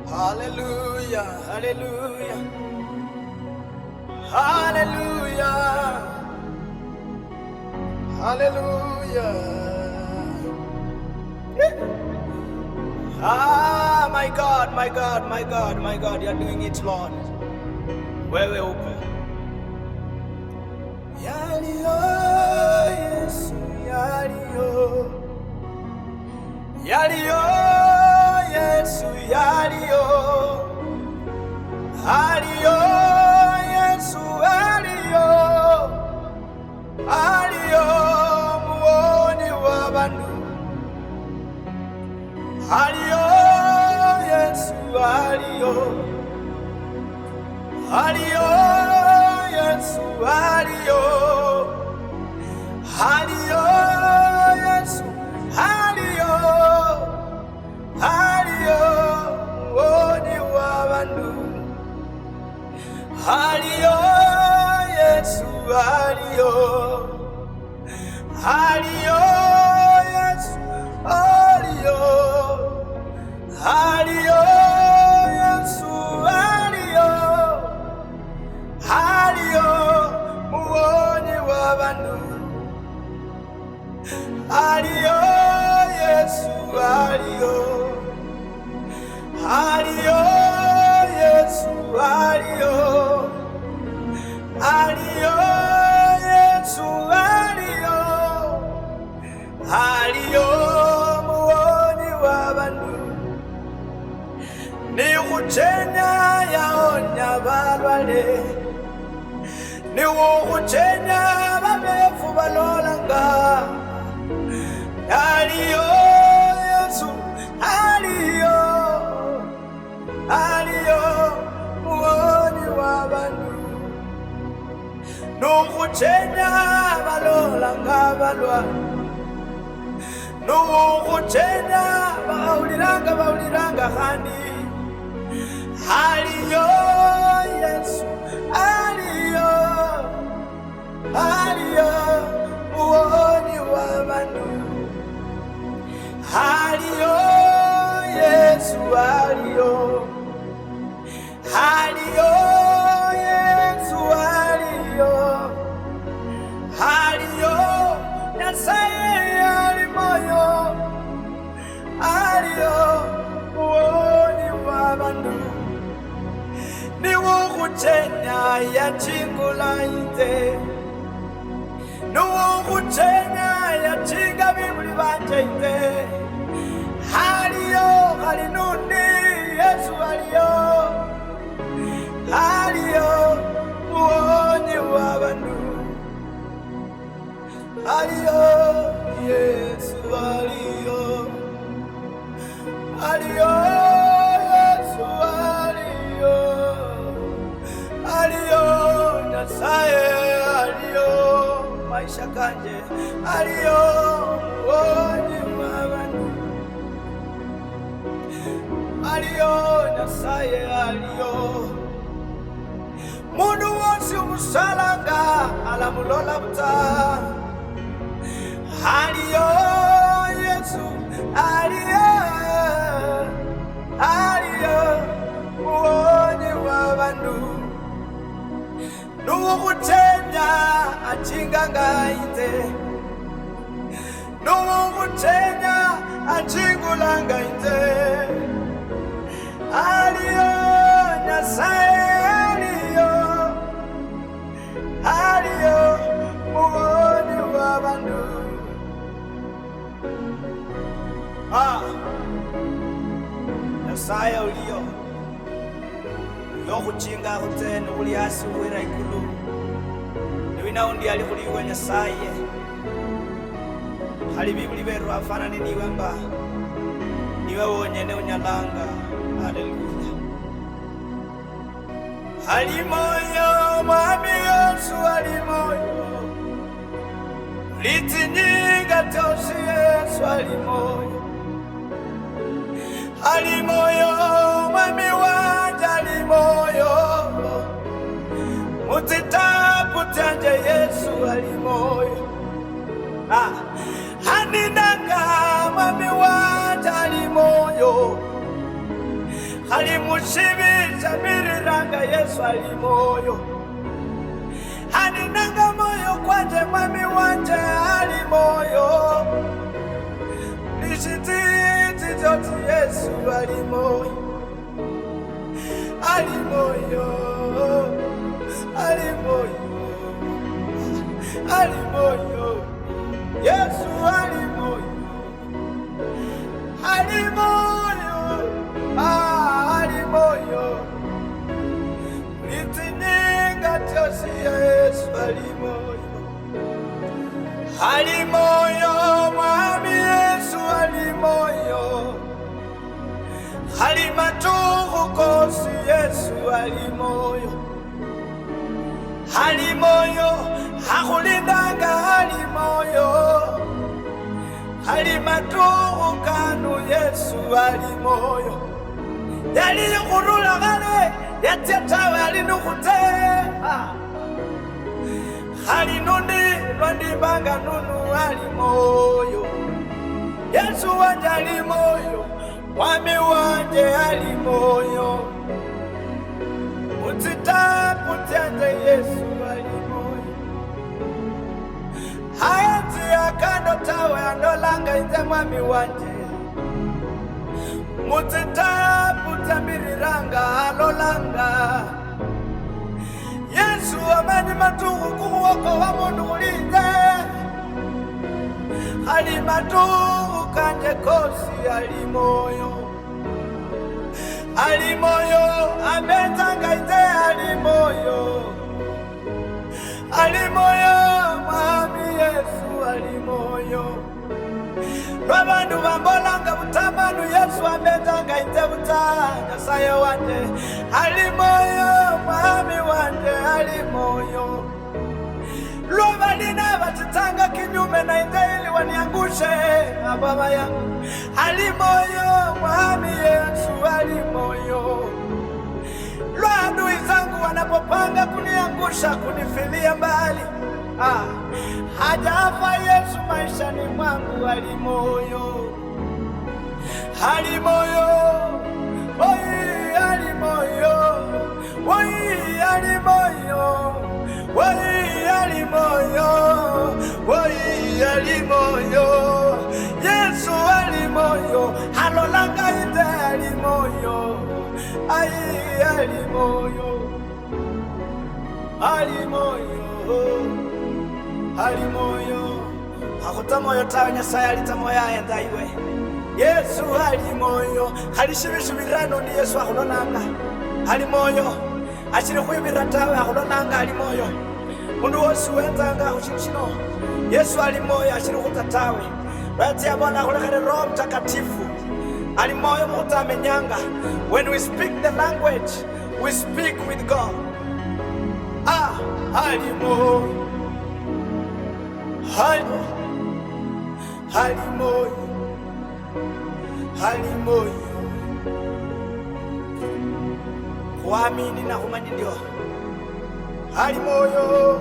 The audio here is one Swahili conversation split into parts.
Hallelujah, hallelujah, hallelujah, hallelujah. Ah, my God, my God, my God, my God, you're doing it, Lord. Wewe upo. Yaliyo, Yesu, yaliyo. Yaliyo, Yesu, yaliyo. Aliyo, Yesu, aliyo. Aliyo, muoni wa bandu. Aliyo, Yesu, aliyo. Aliyo, Yesu, aliyo. Aliyo, Yesu, aliyo. Aliyo, muoni wa bandu. Aliyo, Yesu, aliyo. Aliyo, Yesu, aliyo. Aliyo, Yesu, aliyo. Aliyo, muoni wa bandu. Aliyo, Yesu, aliyo. Aliyo, Yesu, aliyo. Aliyo, Yesu, aliyo. Aliyo, muoni wa bandu. Ni kuchenya yaonya balwale. Ni kuchenya bamefu balolanga. Aliyo, Yesu, aliyo. Aliyo, muoni wa bandu. Nukuchenya balolanga balwa. Nukuchenya bauliranga hani. Aliyo, Yesu, aliyo. Aliyo, muoni wa bandu. Aliyo, Yesu, aliyo. Aliyo, Yesu, aliyo. Aliyo, Nyasaye alimoyo. Aliyo, muoni wa bandu. Ni wokuchenya ya chingula ite. Ni wokuchenya ya chinga bibuli banje ite. Aliyo, alinundi, Yesu aliyo. Aliyo, muoni wa bandu. Aliyo, Yesu aliyo. Aliyo, Yesu aliyo. Aliyo, Nyasaye aliyo. Maisha kanje aliyo, muoni wa bandu. Aliyo, Nyasaye aliyo. Mundu wonsi umusalanga alamulola buta. Aliyo, Yesu aliyo. Aliyo, muoni wa bandu. Nukuchenya achinganga ite. Nukuchenya achingulanga ite. Aliyo, Nyasaye aliyo. Aliyo, muoni wa bandu. Nyasaye uliyo. Yokuchinga kutene uli hasi uwira ikulu. Niwina undi ali kuliwe Nyasaye. Hali bibuli beru afanani niwe mba. Niwe wonyene unyalanga. Hallelujah. Alimoyo, mwami Yesu alimoyo. Litinyinga tosi Yesu alimoyo. Alimoyo, mwami wanja alimoyo. Mutitapu tanje Yesu alimoyo. Haninanga mwami wanja alimoyo. halimushibisha biriranga Yesu ali moyo haninanga moyo kwanje mwami wanje ali moyo nishititi joti Yesu ali moyo ali moyo ali moyo ali moyo Yesu ali moyo ali moyo ali moyo nitininga tyosi Yesu ali moyo mwami Yesu ali moyo ali matuhu kosi Yesu ali moyo hakulindanga ali moyo ali matuhu kanu Yesu ali moyo yali kurula gale yatetawe ali nukute ali nundi lwandibanga nunu ali moyo Yesu wanje ali moyo mwami wanje ali moyo utitaputyanze Yesu ali moyo hayati akando tawe andolanga inze mwami wanje mutitaputamiriranga alolanga Yesu amanyi matuhu kuwoko wa mundu ulize ali matuhu kanje kosi ali moyo abetanga ite ali moyo mwami Yesu ali moyo lwabandu bambolanga butamanu Yesu abetanga ite butanga saye wanje ali moyo mwami wanje ali moyo lwabalina batitanga kinyume na ite ili waniangushe baba yangu ali moyo mwami Yesu ali moyo lwadui zangu wanapopanga kuniangusha kunifilia mbali hajafa Yesu maishani mwangu ali moyo oi ali moyo oi ali moyo oi ali moyo oi ali moyo Yesu ali moyo halolanga ite ali moyo ai ali moyo ali moyo hakuta moyo tawe Nyasaye alita moyo aenda iwe Yesu ali moyo halishibishubirano ni Yesu akulonanga ali moyo achiri kuibira tawe akulonanga ali moyo mundu wose wenzanga ushikishino Yesu ali moyo achiri kutatawe bati abona akulekere Roho Mtakatifu ali moyo mutamenyanga when we speak the language we speak with God ali moyo ali moyo kuamini na kumani ndio ali moyo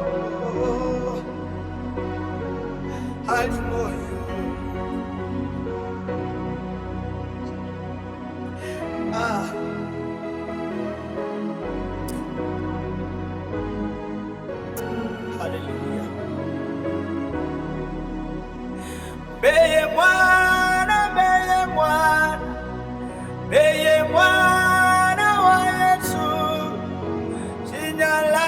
haleluya beye mwana wa Yesu chinyala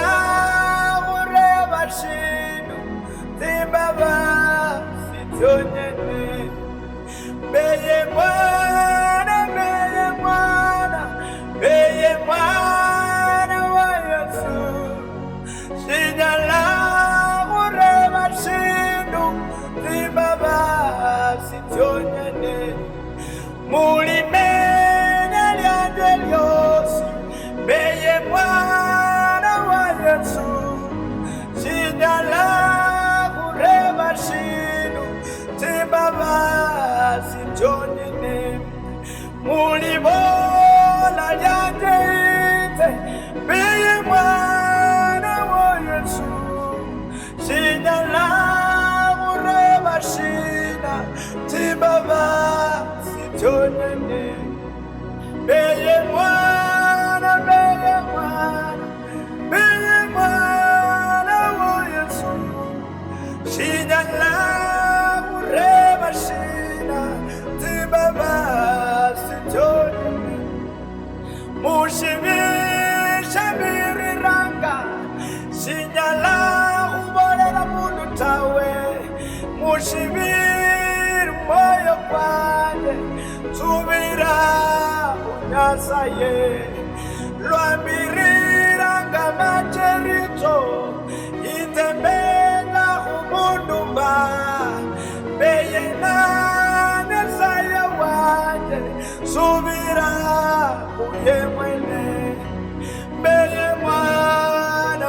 ureba shinu timbaba sitonyene beye mwana wa Yesu chinyala ureba shinu timbaba sitonyene mulimenya lyanje lyosi beye mwana wa Yesu chinyala kureba shinu timbaba sitonyene mulibola lyanje ite beye mwana wa Yesu chinyala kureba shina timbaba sitonyene beye mwana nyasaye lwambirira macherito itembela humundumba beyena nyasaye wanje subira uye mwene beye mwana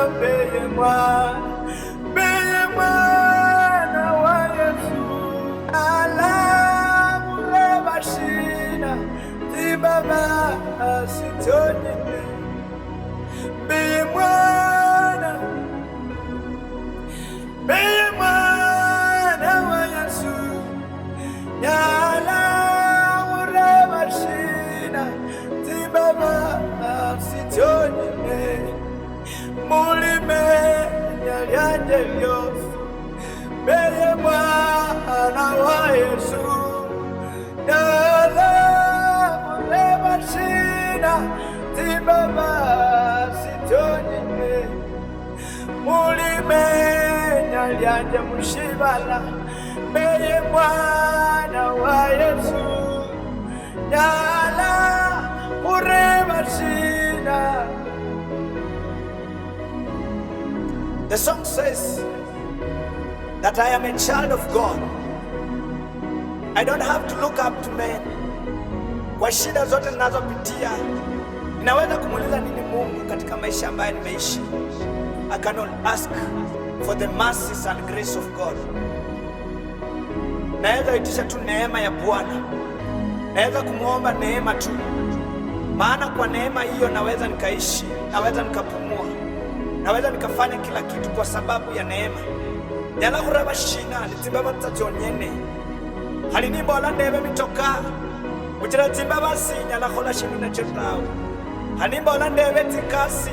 wa Yesu alamulebashina tibaba asitonyene beye mwana wa Yesu alamulebashina tibaba asitonyene mulime nyalianje lyosi beye mwana wa Yesu alamulebashina tibaba asitonyene mulime nyalianje mushibala beye mwana wa Yesu alamulebashina. The song says that I am a child of God. I don't have to look up to men. Kwa shida zote ninazopitia, ninaweza kumuuliza nini Mungu katika maisha ambayo nimeishi. I cannot ask for the mercies and grace of God. Naweza itisha tu neema ya Bwana. Naweza kumuomba neema tu. Maana kwa neema hiyo naweza nikaishi, naweza nikapumua. Naweza nikafanya kila kitu kwa sababu ya neema. Nyala kuraba shina nitibaba tationyene. Halinimba wala ndebe mitoka. Ujira tibaba si nyala kola shinu na chetao. Hanimba wala ndebe tikasi.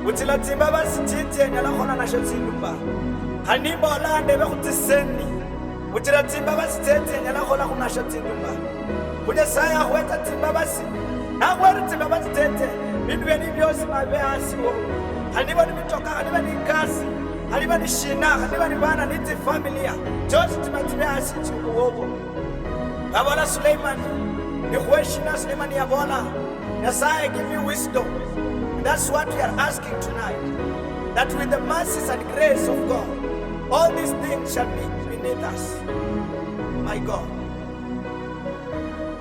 Ujira tibaba si titi nyala kola na shotinumba. Hanimba wala ndebe kutiseni. Ujira tibaba si titi nyala kola kuna shotinumba. Uje saya huweta tibaba si. Na huweta tibaba si tete. Bidwe ni vyosi mabe asiwo. Haniba ni mitoka, haniba ni kasi, haniba ni shina, haniba ni bana, niti familia. Josi timatimia asiti uogo. Abola Suleiman, ni huwe shina Suleiman ya bola. Yesaya, give me wisdom. And that's what we are asking tonight. That with the mercies and grace of God, all these things shall be beneath us. My God.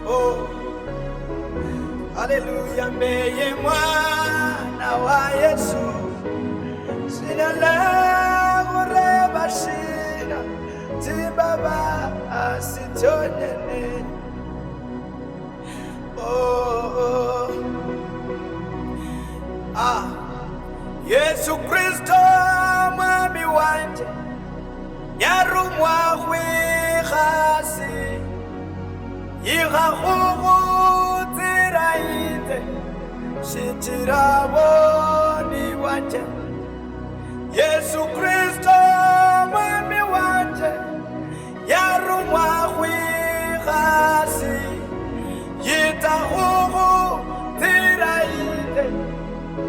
Oh. Hallelujah, mbeye mwana wa Yesu. Sina langu reba shina tibaba asitonyene. Oh, Yesu Kristo mwami wanje yarumwa khwihasi yigahugu tiraite shitiraboni wanje Yesu Kristo mwami wanje yarumwa khwihasi yitahugu tiraite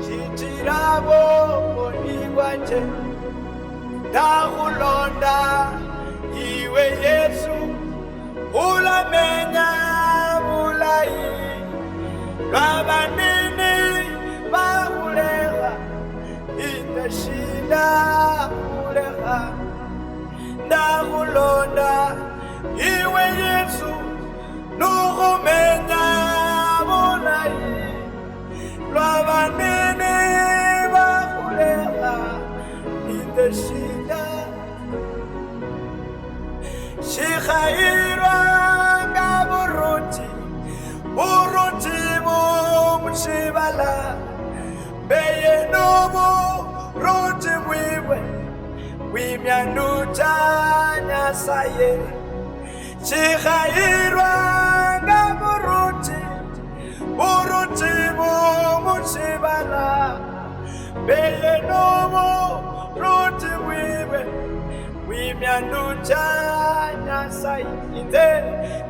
shitiraboni wanje ndakulonda iwe Yesu ulamenya bulayi lwabanini bakuleha indashinda kuleha ndakulonda iwe Yesu nukumenya bulayi lwabanini bakuleha indashinda shikhairwa ngaburuti buruti mumshibala beye nubu ruti mwiwe wimyanduta nyasaye shikhairwa ngaburuti buruti mumshibala beye nubu ruti mwiwe wimyanduta nyasaye inde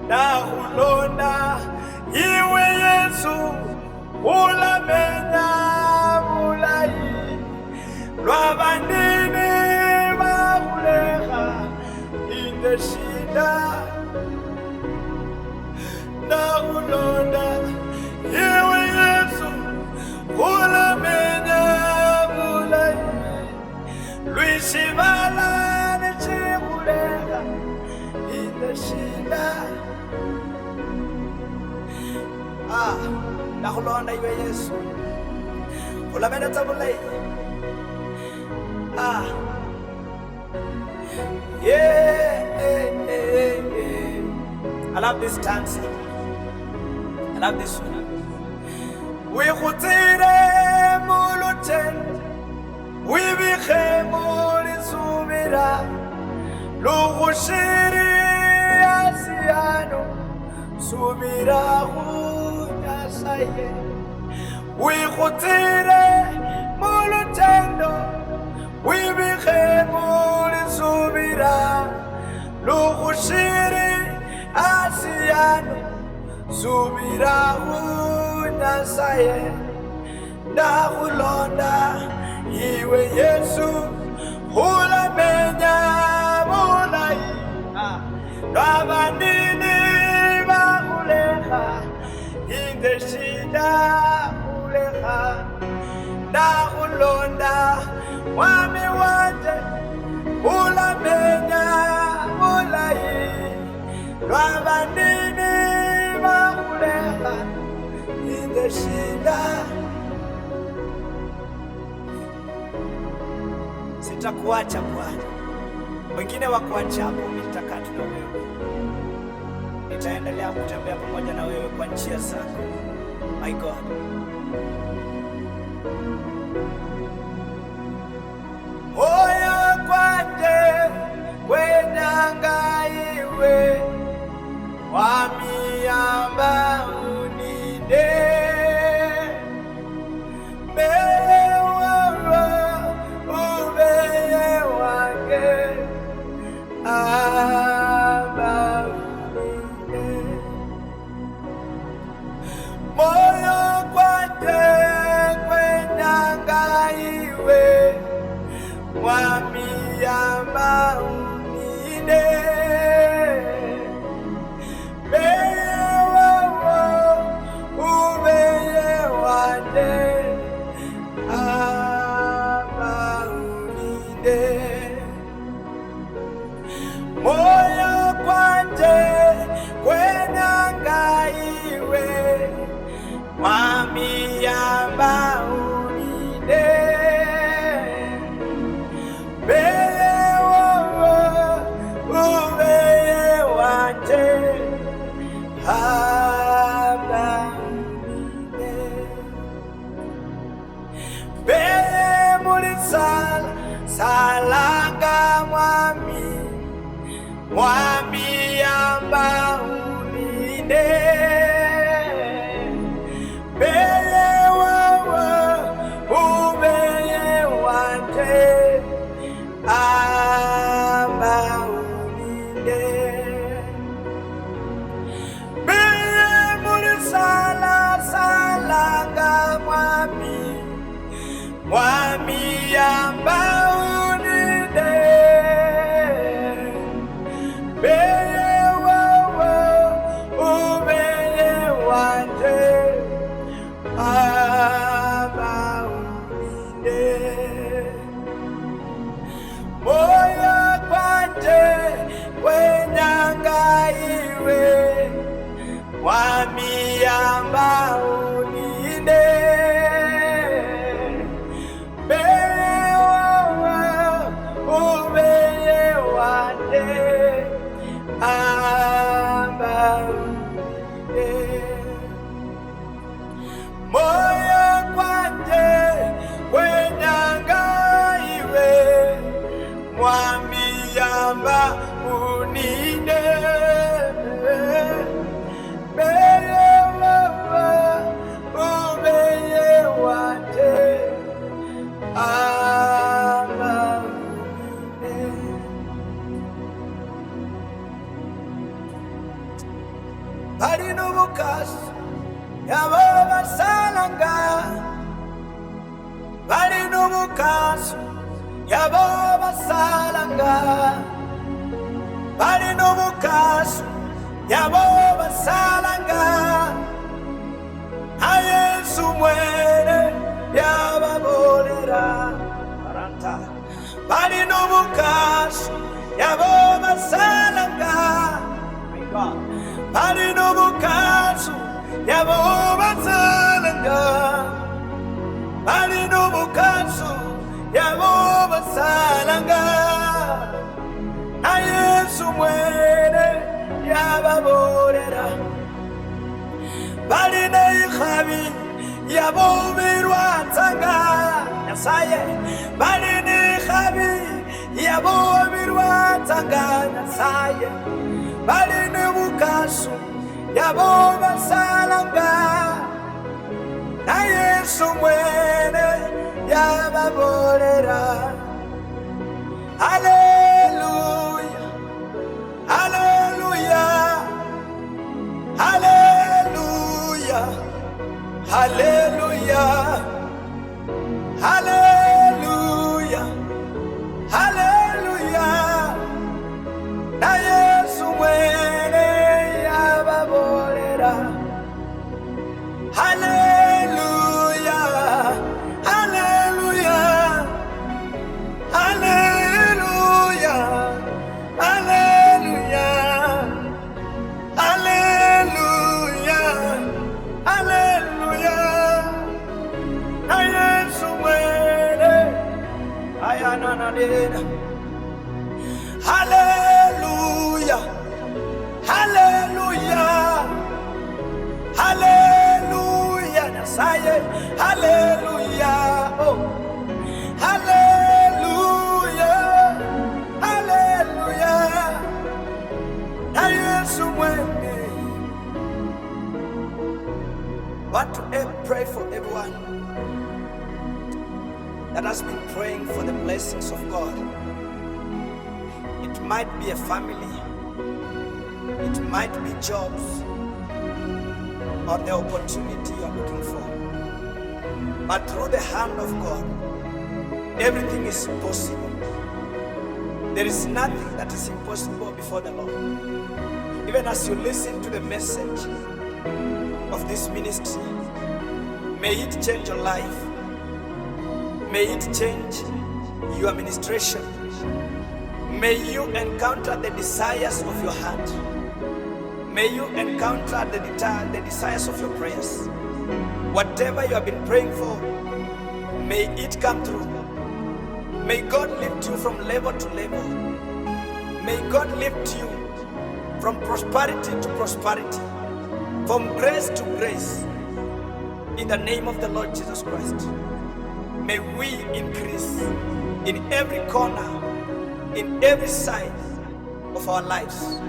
ndakulonda iwe Yesu ulamenya bulayi lwabanini bakuleha indashinda ndakulonda iwe nakulonda iwe Yesu ulamenda tabulei. I love this dance. I love this one. We khutire muluten, we bikhe mulisubira, lugushiri asiano, subira hunyasaye. We khutire mulutendo, we bikhe mulisubira, lugushiri asiano, subira hunyasaye. Nakulonda iwe Yesu ulamenya mulai lwabanini bakuleha inde shida kuleha. Nakulonda mwami wanje ulamenya mulai lwabanini bakuleha inde shida. Sitakuacha Bwana, wengine wakuacha hapo, nitakaa tu na wewe, nitaendelea kutembea pamoja na wewe kwa njia zako. My God, moyo kwanje wenyangaiwe wamiamba unide moyo kwanje kwenyangaiwe wamiyamba unide beye wawo ubeye wande aba unide. Moyo kwanje kwenyangaiwe wamiyamba unide beye wowo ubeye wanje aba unide beye mulisala salanga mwami wamiyamba unide beye wawo ubeye wanje aba unide beye mulisala salanga mwami wamiyamba unide beye wawo ubeye wanje aba unide. Moyo kwanje kwenyangaiwe wamiyamba unide beye wawo ubeye wanje aba unide. Moyo kwanje kwenyangaiwe wamiyamba unide beye wawo ubeye wanje aba unide. Bali n'ubukasi yabo basalanga, bali n'ubukasi yabo basalanga, bali n'ubukasi yabo basalanga. Yesu mwene yababolera baranta bali n'ubukasi yabo basalanga. My God, bali n'ubukasi yabo basalanga bali n'omukaso yabo basalanga na Yesu mwene yababorera bali n'ikhabi yabo birwatanga Nyasaye bali n'ikhabi yabo birwatanga Nyasaye bali n'omukaso yabo basalanga na Yesu mwene yababorera. Hallelujah, hallelujah, hallelujah, hallelujah, hallelujah, hallelujah, na Yesu mwene yababorera. Hallelujah, hallelujah, hallelujah, hallelujah, hallelujah, hallelujah. Na Yesu mwene ayananalena. Hallelujah, hallelujah, hallelujah, Nyasaye, hallelujah, oh, hallelujah, hallelujah, na Yesu mwene. Want to pray for everyone that has been praying for the blessings of God. It might be a family, it might be jobs, or the opportunity you are looking for. But through the hand of God, everything is possible. There is nothing that is impossible before the Lord. Even as you listen to the message of this ministry, may it change your life. May it change your administration. May you encounter the desires of your heart. May you encounter the desires of your prayers. Whatever you have been praying for, may it come through. May God lift you from level to level. May God lift you from prosperity to prosperity, from grace to grace. In the name of the Lord Jesus Christ, may we increase in every corner, in every side of our lives.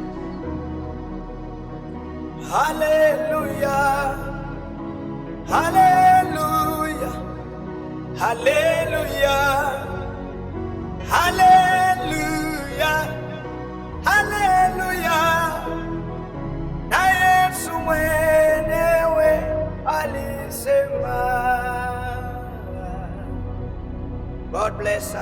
Hallelujah, hallelujah, hallelujah, hallelujah, hallelujah. Na Yesu mwenyewe alisema. God bless us.